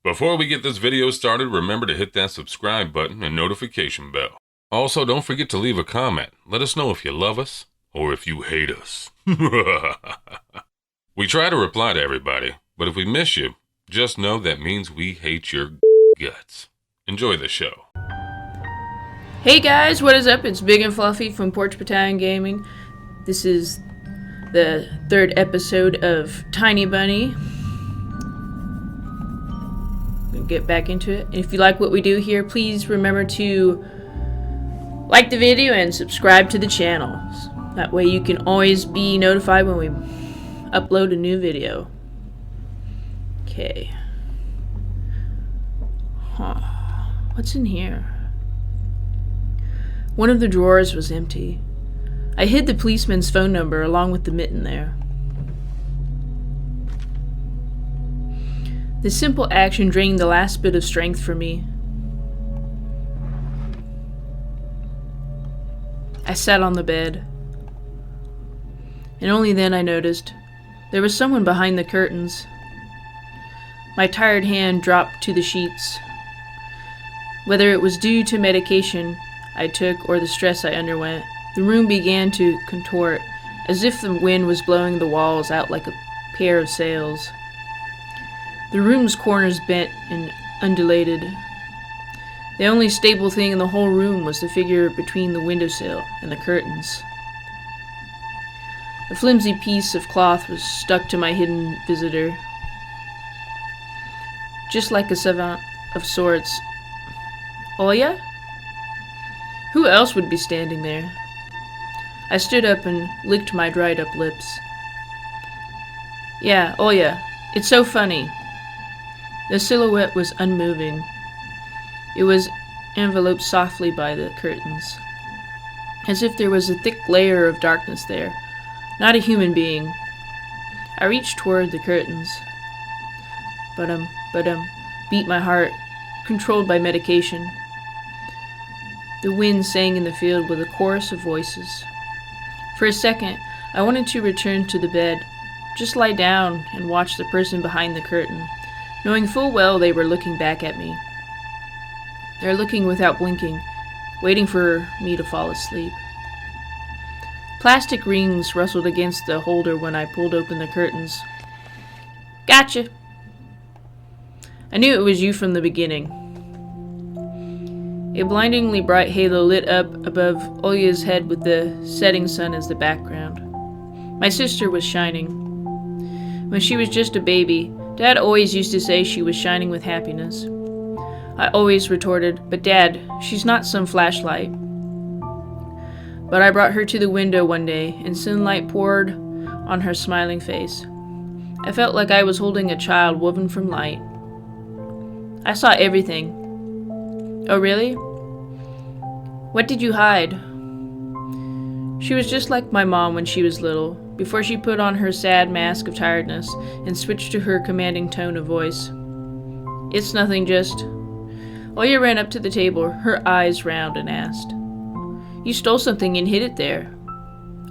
Before we get this video started, remember to hit that subscribe button and notification bell. Also, don't forget to leave a comment. Let us know if you love us or if you hate us. We try to reply to everybody, but if we miss you, just know that means we hate your guts. Enjoy the show. Hey guys, what is up? It's Big and Fluffy from Porch Battalion Gaming. This is the third episode of Tiny Bunny. We'll get back into it. And if you like what we do here, please remember to like the video and subscribe to the channel. That way you can always be notified when we upload a new video. Okay. What's in here? One of the drawers was empty. I hid the policeman's phone number along with the mitten there. This simple action drained the last bit of strength from me. I sat on the bed, and only then I noticed there was someone behind the curtains. My tired hand dropped to the sheets. Whether it was due to medication I took or the stress I underwent, the room began to contort, as if the wind was blowing the walls out like a pair of sails. The room's corners bent and undulated. The only stable thing in the whole room was the figure between the windowsill and the curtains. A flimsy piece of cloth was stuck to my hidden visitor. Just like a savant of sorts. Oya? Who else would be standing there? I stood up and licked my dried up lips. Yeah, Oya. It's so funny. The silhouette was unmoving. It was enveloped softly by the curtains, as if there was a thick layer of darkness there, not a human being. I reached toward the curtains. But beat my heart, controlled by medication. The wind sang in the field with a chorus of voices. For a second, I wanted to return to the bed, just lie down and watch the person behind the curtain, knowing full well they were looking back at me. They're looking without blinking, waiting for me to fall asleep. Plastic rings rustled against the holder when I pulled open the curtains. Gotcha! I knew it was you from the beginning. A blindingly bright halo lit up above Oya's head with the setting sun as the background. My sister was shining. When she was just a baby, Dad always used to say she was shining with happiness. I always retorted, "But Dad, she's not some flashlight." But I brought her to the window one day, and sunlight poured on her smiling face. I felt like I was holding a child woven from light. I saw everything. Oh, really? What did you hide? She was just like my mom when she was little, before she put on her sad mask of tiredness and switched to her commanding tone of voice. It's nothing, just... Oya ran up to the table, her eyes round, and asked, "You stole something and hid it there.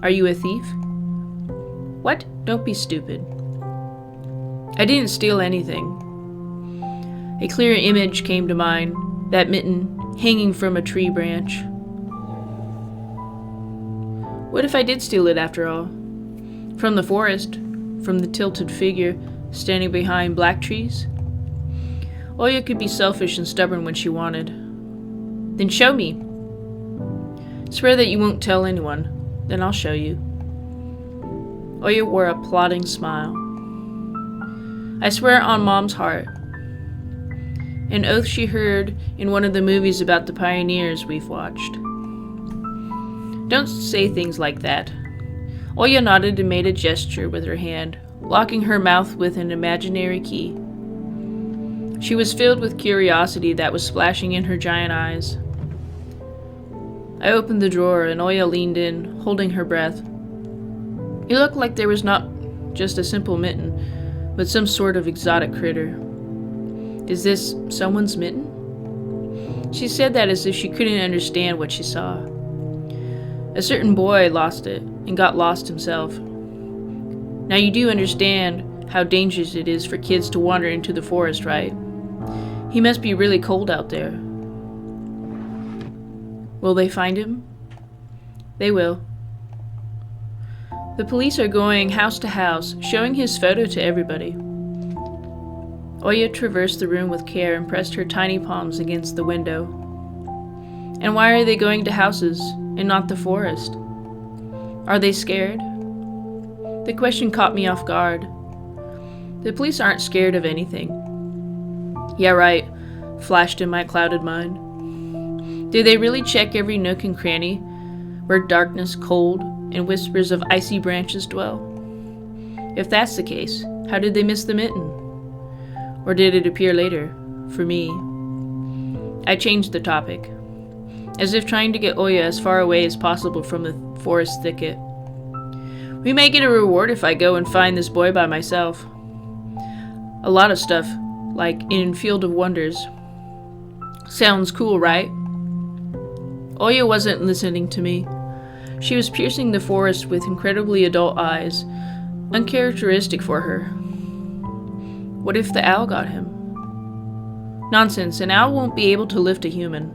Are you a thief?" What? Don't be stupid. I didn't steal anything. A clear image came to mind, that mitten hanging from a tree branch. What if I did steal it after all? From the forest, from the tilted figure standing behind black trees? Oya could be selfish and stubborn when she wanted. Then show me. Swear that you won't tell anyone, then I'll show you. Oya wore a plodding smile. I swear on Mom's heart. An oath she heard in one of the movies about the pioneers we've watched. Don't say things like that. Oya nodded and made a gesture with her hand, locking her mouth with an imaginary key. She was filled with curiosity that was splashing in her giant eyes. I opened the drawer and Oya leaned in, holding her breath. It looked like there was not just a simple mitten, but some sort of exotic critter. Is this someone's mitten? She said that as if she couldn't understand what she saw. A certain boy lost it and got lost himself. Now you do understand how dangerous it is for kids to wander into the forest, right? He must be really cold out there. Will they find him? They will. The police are going house to house, showing his photo to everybody. Oya traversed the room with care and pressed her tiny palms against the window. And why are they going to houses and not the forest? Are they scared? The question caught me off guard. The police aren't scared of anything. Yeah, right, flashed in my clouded mind. Do they really check every nook and cranny where darkness, cold, and whispers of icy branches dwell? If that's the case, how did they miss the mitten? Or did it appear later, for me? I changed the topic, as if trying to get Oya as far away as possible from the forest thicket. We may get a reward if I go and find this boy by myself. A lot of stuff, like in Field of Wonders. Sounds cool, right? Oya wasn't listening to me. She was piercing the forest with incredibly adult eyes, uncharacteristic for her. What if the owl got him? Nonsense, an owl won't be able to lift a human.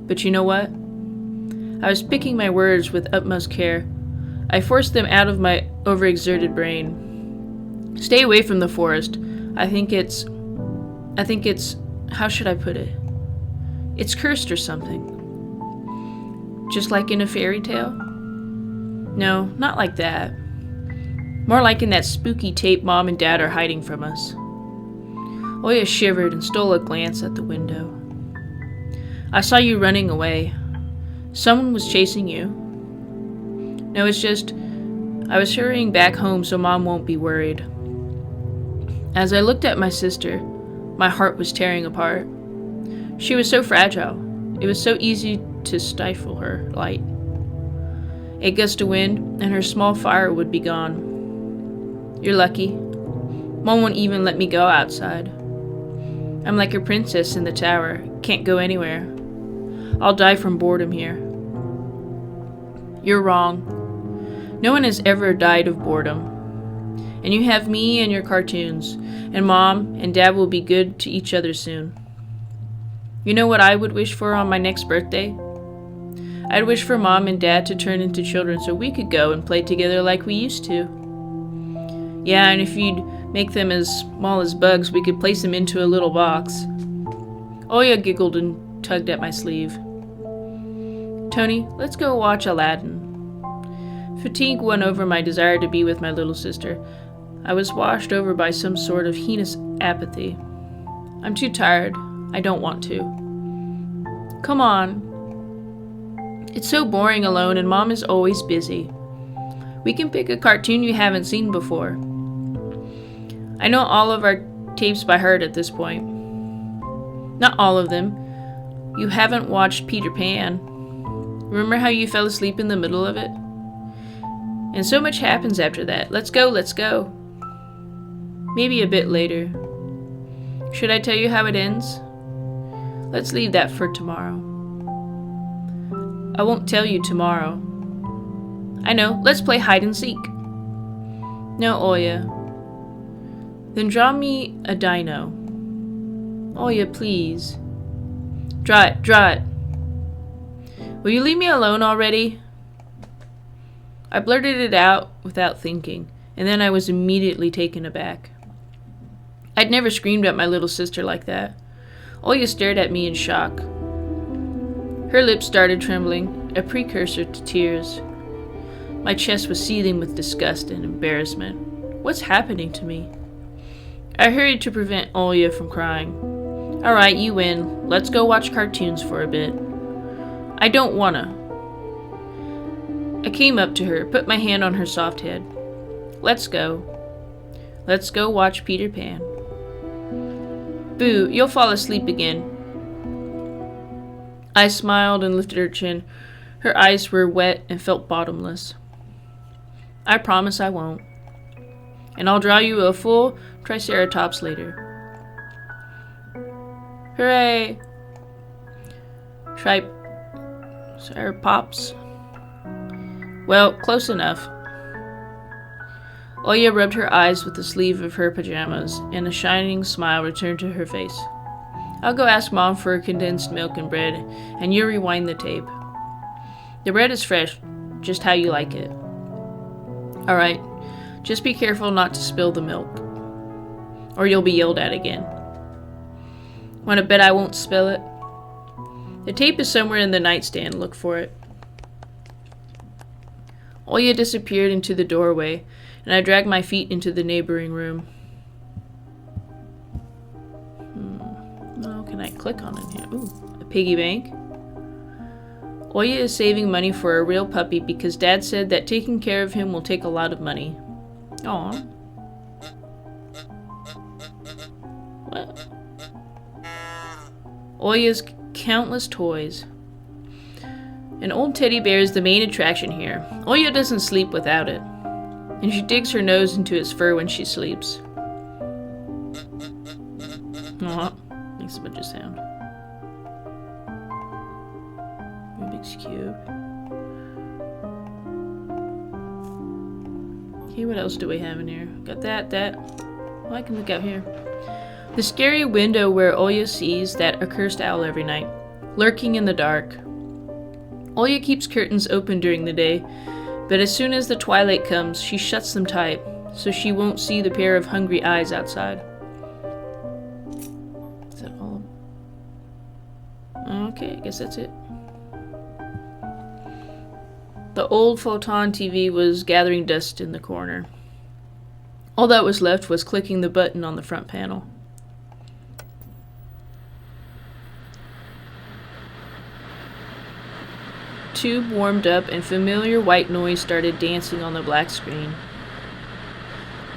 But you know what? I was picking my words with utmost care. I forced them out of my overexerted brain. Stay away from the forest. I think it's, how should I put it? It's cursed or something. Just like in a fairy tale? No, not like that. More like in that spooky tape Mom and Dad are hiding from us. Oya shivered and stole a glance at the window. I saw you running away. Someone was chasing you. No, it's just, I was hurrying back home so Mom won't be worried. As I looked at my sister, my heart was tearing apart. She was so fragile. It was so easy to stifle her light. A gust of wind, and her small fire would be gone. You're lucky. Mom won't even let me go outside. I'm like a princess in the tower, can't go anywhere. I'll die from boredom here. You're wrong. No one has ever died of boredom. And you have me and your cartoons, and Mom and Dad will be good to each other soon. You know what I would wish for on my next birthday? I'd wish for Mom and Dad to turn into children so we could go and play together like we used to. Yeah, and if you'd make them as small as bugs, we could place them into a little box. Oya giggled and tugged at my sleeve. Tony, let's go watch Aladdin. Fatigue won over my desire to be with my little sister. I was washed over by some sort of heinous apathy. I'm too tired. I don't want to. Come on. It's so boring alone and Mom is always busy. We can pick a cartoon you haven't seen before. I know all of our tapes by heart at this point. Not all of them. You haven't watched Peter Pan. Remember how you fell asleep in the middle of it? And so much happens after that. Let's go, let's go. Maybe a bit later. Should I tell you how it ends? Let's leave that for tomorrow. I won't tell you tomorrow. I know, let's play hide and seek. No, Oya. Then draw me a dino. Oya, please. Draw it, draw it. Will you leave me alone already? I blurted it out without thinking, and then I was immediately taken aback. I'd never screamed at my little sister like that. Oya stared at me in shock. Her lips started trembling, a precursor to tears. My chest was seething with disgust and embarrassment. What's happening to me? I hurried to prevent Oya from crying. All right, you win. Let's go watch cartoons for a bit. I don't wanna. I came up to her, put my hand on her soft head. Let's go. Let's go watch Peter Pan. Boo, you'll fall asleep again. I smiled and lifted her chin. Her eyes were wet and felt bottomless. I promise I won't. And I'll draw you a full Triceratops later. Hooray! Triceratops? Well, close enough. Oya rubbed her eyes with the sleeve of her pajamas, and a shining smile returned to her face. I'll go ask Mom for condensed milk and bread, and you rewind the tape. The bread is fresh, just how you like it. Alright, just be careful not to spill the milk, or you'll be yelled at again. Want to bet I won't spill it? The tape is somewhere in the nightstand, look for it. Oya disappeared into the doorway, and I dragged my feet into the neighboring room. Oh, can I click on it here? Ooh, a piggy bank. Oya is saving money for a real puppy because Dad said that taking care of him will take a lot of money. Aww. What? Oya's countless toys. An old teddy bear is the main attraction here. Oya doesn't sleep without it, and she digs her nose into its fur when she sleeps. Aw, makes a bunch of sound. Rubik's Cube. Okay, what else do we have in here? Got that. Oh, I can look out here. The scary window where Oya sees that accursed owl every night, lurking in the dark. Oya keeps curtains open during the day, but as soon as the twilight comes, she shuts them tight, so she won't see the pair of hungry eyes outside. Is that all? Okay, I guess that's it. The old Photon TV was gathering dust in the corner. All that was left was clicking the button on the front panel. Tube warmed up and familiar white noise started dancing on the black screen.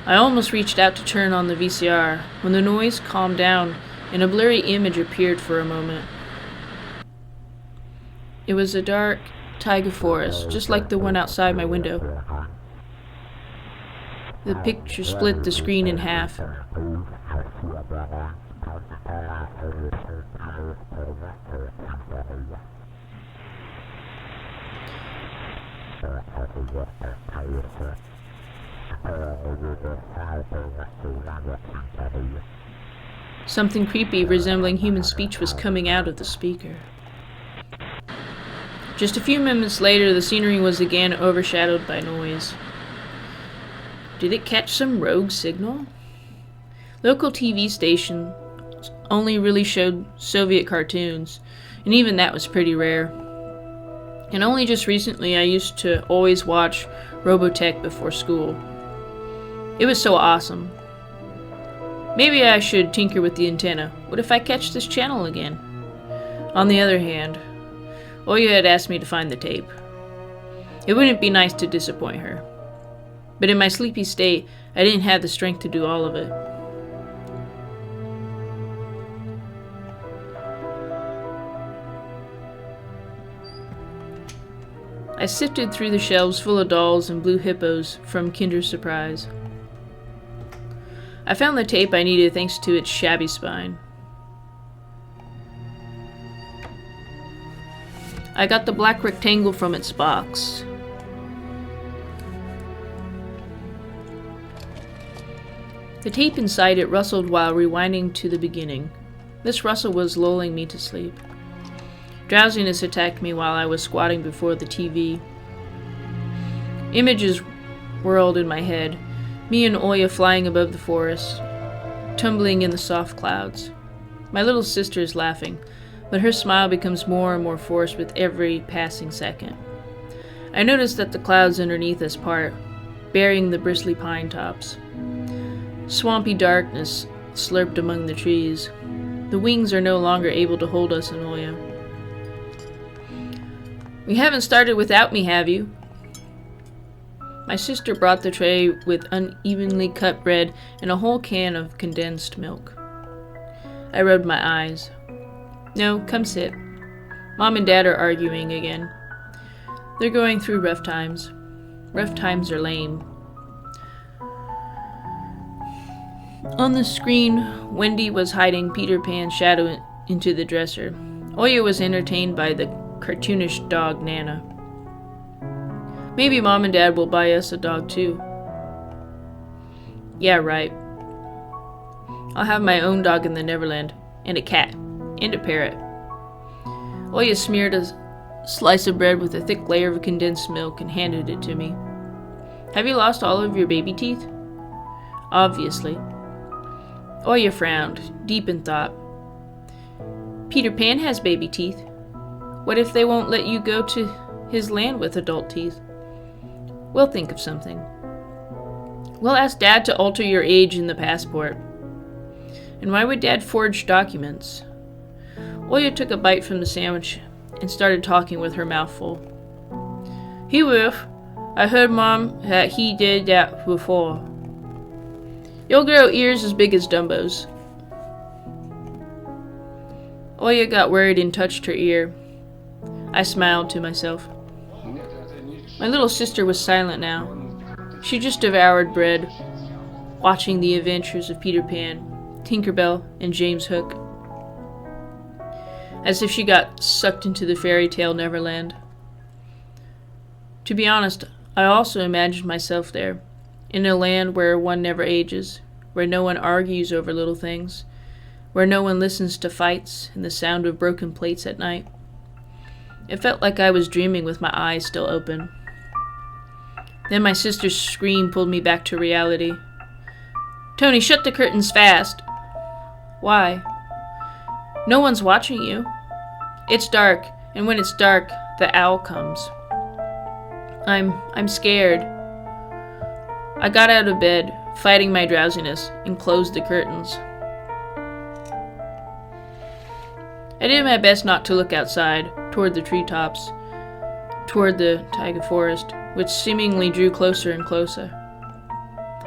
I almost reached out to turn on the VCR when the noise calmed down and a blurry image appeared for a moment. It was a dark taiga forest, just like the one outside my window. The picture split the screen in half. Something creepy resembling human speech was coming out of the speaker. Just a few minutes later, the scenery was again overshadowed by noise. Did it catch some rogue signal? Local TV stations only really showed Soviet cartoons, and even that was pretty rare. And only just recently I used to always watch Robotech before school. It was so awesome. Maybe I should tinker with the antenna. What if I catch this channel again? On the other hand, Oya had asked me to find the tape. It wouldn't be nice to disappoint her. But in my sleepy state, I didn't have the strength to do all of it. I sifted through the shelves full of dolls and blue hippos from Kinder Surprise. I found the tape I needed thanks to its shabby spine. I got the black rectangle from its box. The tape inside it rustled while rewinding to the beginning. This rustle was lulling me to sleep. Drowsiness attacked me while I was squatting before the TV. Images whirled in my head, me and Oya flying above the forest, tumbling in the soft clouds. My little sister is laughing, but her smile becomes more and more forced with every passing second. I noticed that the clouds underneath us part, burying the bristly pine tops. Swampy darkness slurped among the trees. The wings are no longer able to hold us and Oya. "You haven't started without me, have you?" My sister brought the tray with unevenly cut bread and a whole can of condensed milk. I rubbed my eyes. "No, come sit. Mom and Dad are arguing again. They're going through rough times. Rough times are lame." On the screen, Wendy was hiding Peter Pan's shadow into the dresser. Oya was entertained by the cartoonish dog Nana. "Maybe Mom and Dad will buy us a dog too." "Yeah, right. I'll have my own dog in the Neverland, and a cat. and a parrot. Oya smeared a slice of bread with a thick layer of condensed milk and handed it to me. Have you lost all of your baby teeth? Obviously. Oya frowned, deep in thought. Peter Pan has baby teeth. What if they won't let you go to his land with adult teeth? We'll think of something. We'll ask Dad to alter your age in the passport. And why would Dad forge documents? Oya took a bite from the sandwich and started talking with her mouth full. He will. I heard Mom that he did that before. You'll grow ears as big as Dumbo's. Oya got worried and touched her ear. I smiled to myself. My little sister was silent now. She just devoured bread, watching the adventures of Peter Pan, Tinkerbell, and James Hook, as if she got sucked into the fairy tale Neverland. To be honest, I also imagined myself there, in a land where one never ages, where no one argues over little things, where no one listens to fights and the sound of broken plates at night. It felt like I was dreaming with my eyes still open. Then my sister's scream pulled me back to reality. Tony, shut the curtains fast. Why? No one's watching you. It's dark, and when it's dark, the owl comes. I'm scared. I got out of bed, fighting my drowsiness, and closed the curtains. I did my best not to look outside, toward the treetops, toward the taiga forest, which seemingly drew closer and closer.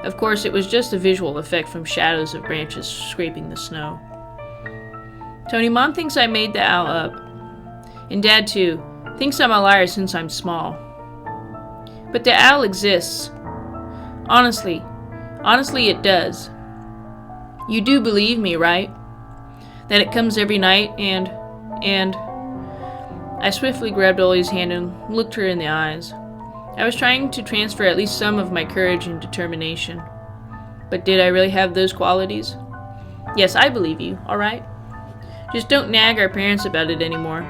Of course, it was just a visual effect from shadows of branches scraping the snow. Tony, Mom thinks I made the owl up. And Dad, too, thinks I'm a liar since I'm small. But the owl exists. Honestly, it does. You do believe me, right? That it comes every night and... I swiftly grabbed Ollie's hand and looked her in the eyes. I was trying to transfer at least some of my courage and determination. But did I really have those qualities? Yes, I believe you, alright? Just don't nag our parents about it anymore.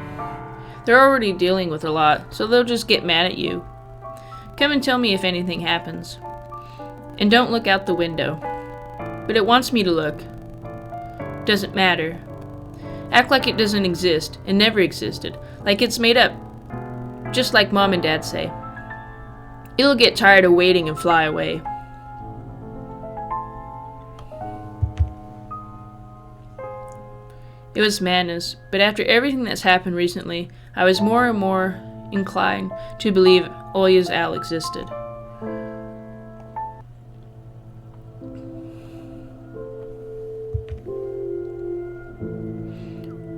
They're already dealing with a lot, so they'll just get mad at you. Come and tell me if anything happens. And don't look out the window. But it wants me to look. Doesn't matter. Act like it doesn't exist, and never existed. Like it's made up. Just like Mom and Dad say. It'll get tired of waiting and fly away. It was madness, but after everything that's happened recently, I was more and more inclined to believe Oya's owl existed.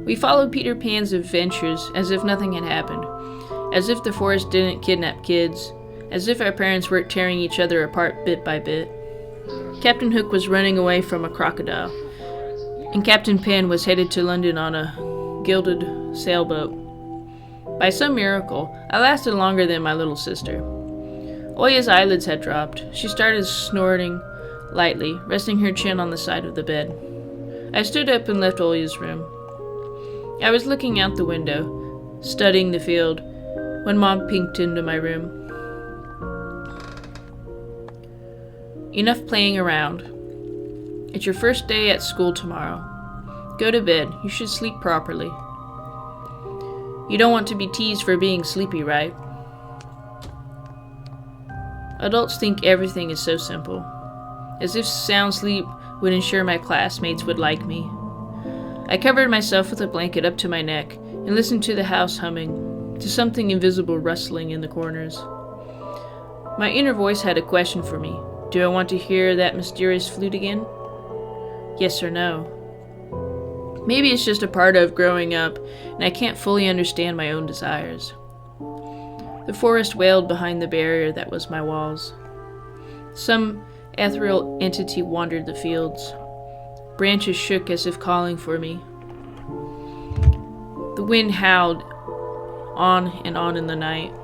We followed Peter Pan's adventures as if nothing had happened, as if the forest didn't kidnap kids, as if our parents weren't tearing each other apart bit by bit. Captain Hook was running away from a crocodile, and Captain Pan was headed to London on a gilded sailboat. By some miracle, I lasted longer than my little sister. Oya's eyelids had dropped. She started snorting lightly, resting her chin on the side of the bed. I stood up and left Oya's room. I was looking out the window, studying the field, when Mom pinked into my room. Enough playing around. It's your first day at school tomorrow. Go to bed. You should sleep properly. You don't want to be teased for being sleepy, right? Adults think everything is so simple. As if sound sleep would ensure my classmates would like me. I covered myself with a blanket up to my neck and listened to the house humming, to something invisible rustling in the corners. My inner voice had a question for me. Do I want to hear that mysterious flute again? Yes or no? Maybe it's just a part of growing up, and I can't fully understand my own desires. The forest wailed behind the barrier that was my walls. Some ethereal entity wandered the fields. Branches shook as if calling for me. The wind howled on and on in the night.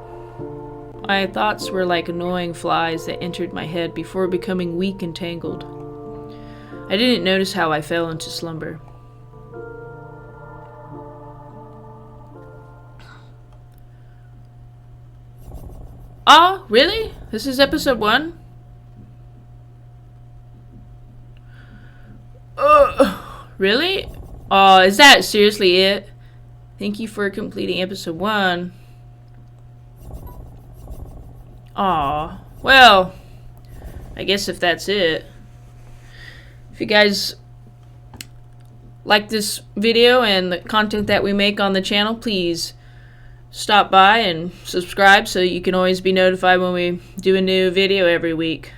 My thoughts were like annoying flies that entered my head before becoming weak and tangled. I didn't notice how I fell into slumber. Oh, really? This is episode 1? Really? Oh, is that seriously it? Thank you for completing episode 1. Aw. Well, I guess if that's it. If you guys like this video and the content that we make on the channel, please stop by and subscribe so you can always be notified when we do a new video every week.